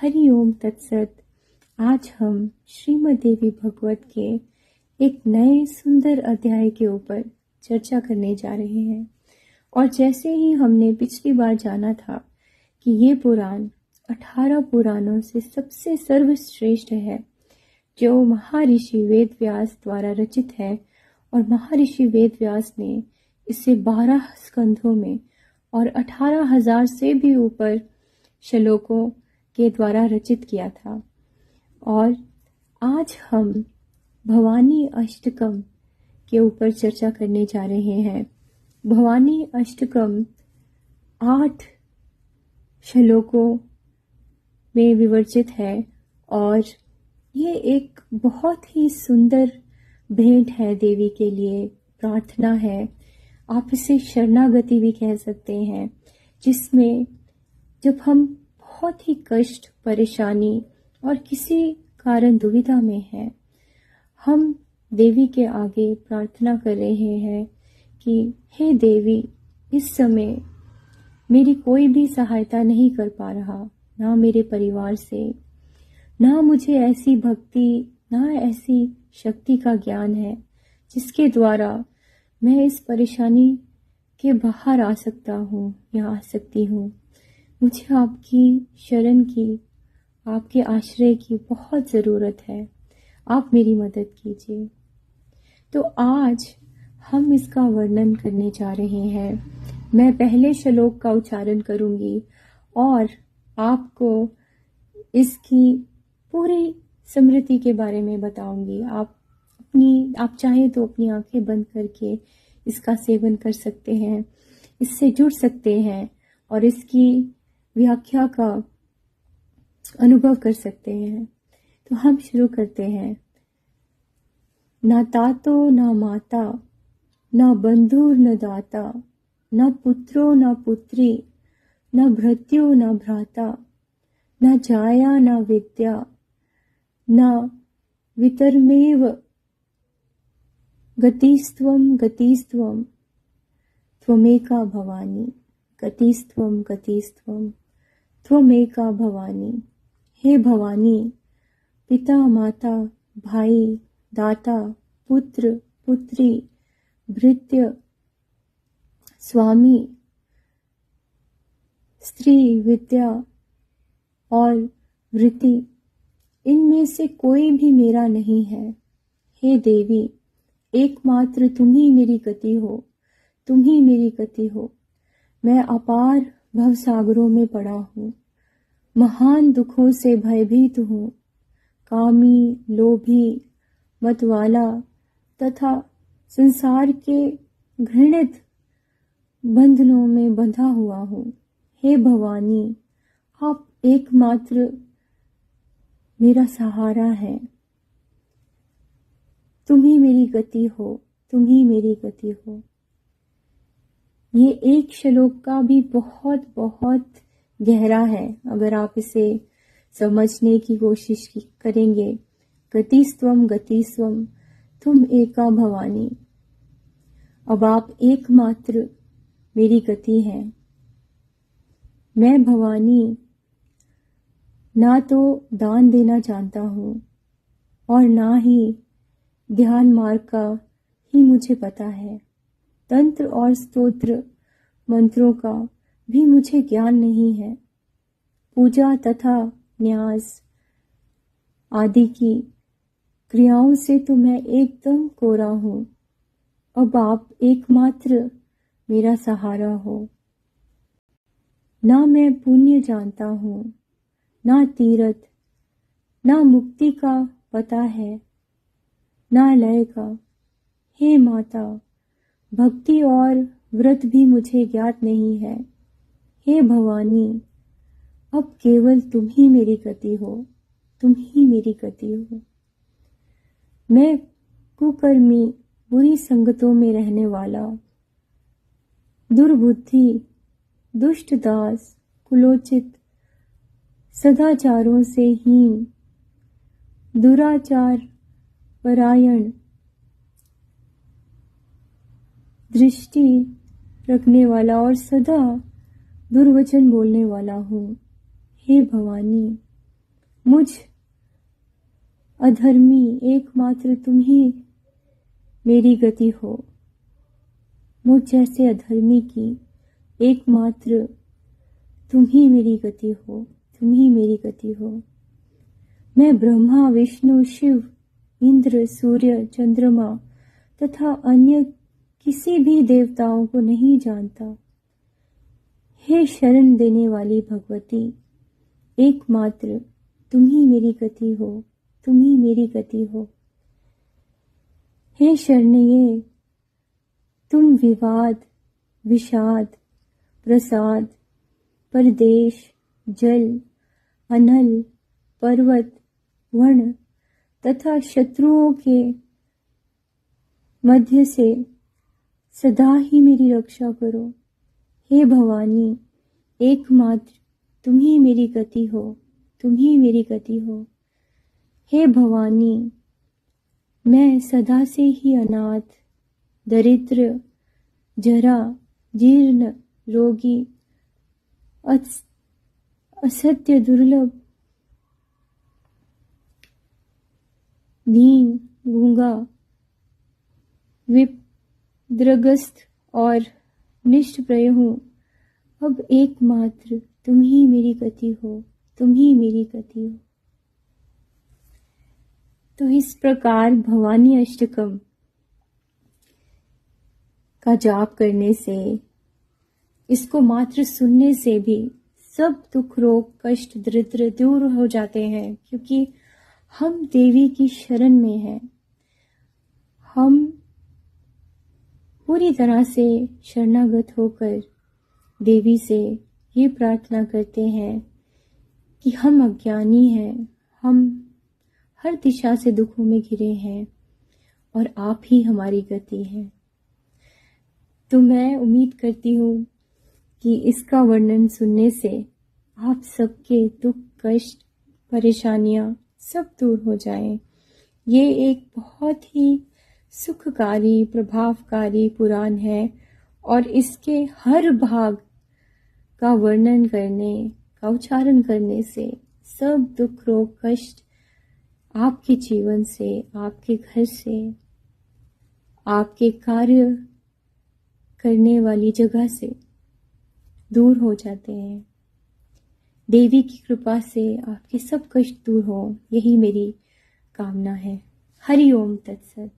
हरि ओम तत्सत। आज हम श्रीमद् देवी भगवत के एक नए सुंदर अध्याय के ऊपर चर्चा करने जा रहे हैं। और जैसे ही हमने पिछली बार जाना था कि ये पुराण 18 पुराणों से सबसे सर्वश्रेष्ठ है, जो महर्षि वेद व्यास द्वारा रचित है। और महर्षि वेद व्यास ने इसे 12 स्कंधों में और 18,000 से भी ऊपर श्लोकों के द्वारा रचित किया था। और आज हम भवानी अष्टकम के ऊपर चर्चा करने जा रहे हैं। भवानी अष्टकम 8 श्लोकों में विवर्जित है और ये एक बहुत ही सुंदर भेंट है, देवी के लिए प्रार्थना है। आप इसे शरणागति भी कह सकते हैं, जिसमें जब हम बहुत ही कष्ट, परेशानी और किसी कारण दुविधा में हैं, हम देवी के आगे प्रार्थना कर रहे हैं कि हे देवी, इस समय मेरी कोई भी सहायता नहीं कर पा रहा, ना मेरे परिवार से, ना मुझे ऐसी भक्ति, ना ऐसी शक्ति का ज्ञान है जिसके द्वारा मैं इस परेशानी के बाहर आ सकता हूँ या आ सकती हूँ। मुझे आपकी शरण की, आपके आश्रय की बहुत ज़रूरत है। आप मेरी मदद कीजिए। तो आज हम इसका वर्णन करने जा रहे हैं। मैं पहले श्लोक का उच्चारण करूँगी और आपको इसकी पूरी स्मृति के बारे में बताऊंगी। आप चाहे तो अपनी आंखें बंद करके इसका सेवन कर सकते हैं, इससे जुड़ सकते हैं और इसकी व्याख्या का अनुभव कर सकते हैं। तो हम शुरू करते हैं। ना तातो ना माता, ना बंधुर न दाता, न पुत्रो न पुत्री, न भृत्यो न भ्राता, न जाया न विद्या, न वितरमेव गतिस्त्वं गतिस्त्वं त्वमेका भवानी। गतिस्त्वं गतिस्त्वं त्वमेका भवानी। हे भवानी, पिता माता भाई दाता पुत्र पुत्री भृत्य स्वामी स्त्री विद्या और वृत्ति, इनमें से कोई भी मेरा नहीं है। हे देवी, एकमात्र तुम ही मेरी गति हो, तुम ही मेरी गति हो। मैं अपार भवसागरों में पड़ा हूँ, महान दुखों से भयभीत हूँ। कामी, लोभी, मतवाला तथा संसार के घृणित बंधनों में बंधा हुआ हूँ। हे भवानी, आप एकमात्र मेरा सहारा है। तुम ही मेरी गति हो, तुम ही मेरी गति हो। ये एक श्लोक का भी बहुत बहुत गहरा है, अगर आप इसे समझने की कोशिश करेंगे। गतिस्त्वं गतिस्त्वं तुम एका भवानी। अब आप एकमात्र मेरी गति हैं। मैं भवानी ना तो दान देना जानता हूँ और ना ही ध्यान मार्ग का ही मुझे पता है। तंत्र और स्तोत्र मंत्रों का भी मुझे ज्ञान नहीं है। पूजा तथा न्यास आदि की क्रियाओं से तो मैं एकदम कोरा हूँ। अब आप एकमात्र मेरा सहारा हो। ना मैं पुण्य जानता हूँ, ना तीर्थ, ना मुक्ति का पता है, ना लय का। हे माता, भक्ति और व्रत भी मुझे ज्ञात नहीं है। हे भवानी, अब केवल तुम ही मेरी गति हो, तुम ही मेरी गति हो। मैं कुकर्मी, बुरी संगतों में रहने वाला, दुर्बुद्धि, दुष्ट दास, कुलोचित, सदाचारों से हीन, दुराचार परायण, दृष्टि रखने वाला और सदा दुर्वचन बोलने वाला हूँ। हे भवानी, मुझ अधर्मी एकमात्र तुम ही मेरी गति हो। मुझ जैसे अधर्मी की एकमात्र तुम ही मेरी गति हो, तुम ही मेरी गति हो। मैं ब्रह्मा, विष्णु, शिव, इंद्र, सूर्य, चंद्रमा तथा अन्य किसी भी देवताओं को नहीं जानता। हे शरण देने वाली भगवती, एकमात्र तुम ही मेरी गति हो, तुम ही मेरी गति हो। हे शरणिये, तुम विवाद, विषाद, प्रसाद, परदेश, जल, अनल, पर्वत, वर्ण तथा शत्रुओं के मध्य से सदा ही मेरी रक्षा करो। हे भवानी, एकमात्र तुम ही मेरी गति हो, तुम ही मेरी गति हो। हे भवानी, मैं सदा से ही अनाथ, दरिद्र, जरा, जीर्ण, रोगी, असत्य, दुर्लभ, दीन, गूंगा, विप्रग्रस्त और निष्प्रय हूँ। अब एकमात्र तुम ही मेरी गति हो, तुम ही मेरी गति हो। तो इस प्रकार भवानी अष्टकम का जाप करने से, इसको मात्र सुनने से भी सब दुख, रोग, कष्ट, दरिद्र दूर हो जाते हैं, क्योंकि हम देवी की शरण में हैं। हम पूरी तरह से शरणागत होकर देवी से ये प्रार्थना करते हैं कि हम अज्ञानी हैं, हम हर दिशा से दुखों में घिरे हैं और आप ही हमारी गति हैं। तो मैं उम्मीद करती हूँ कि इसका वर्णन सुनने से आप सबके दुख, कष्ट, परेशानियां सब दूर हो जाएं। ये एक बहुत ही सुखकारी, प्रभावकारी पुराण है और इसके हर भाग का वर्णन करने का उच्चारण करने से सब दुख, रोग, कष्ट आपके जीवन से, आपके घर से, आपके कार्य करने वाली जगह से दूर हो जाते हैं। देवी की कृपा से आपके सब कष्ट दूर हो, यही मेरी कामना है। हरि ओम तत्सत।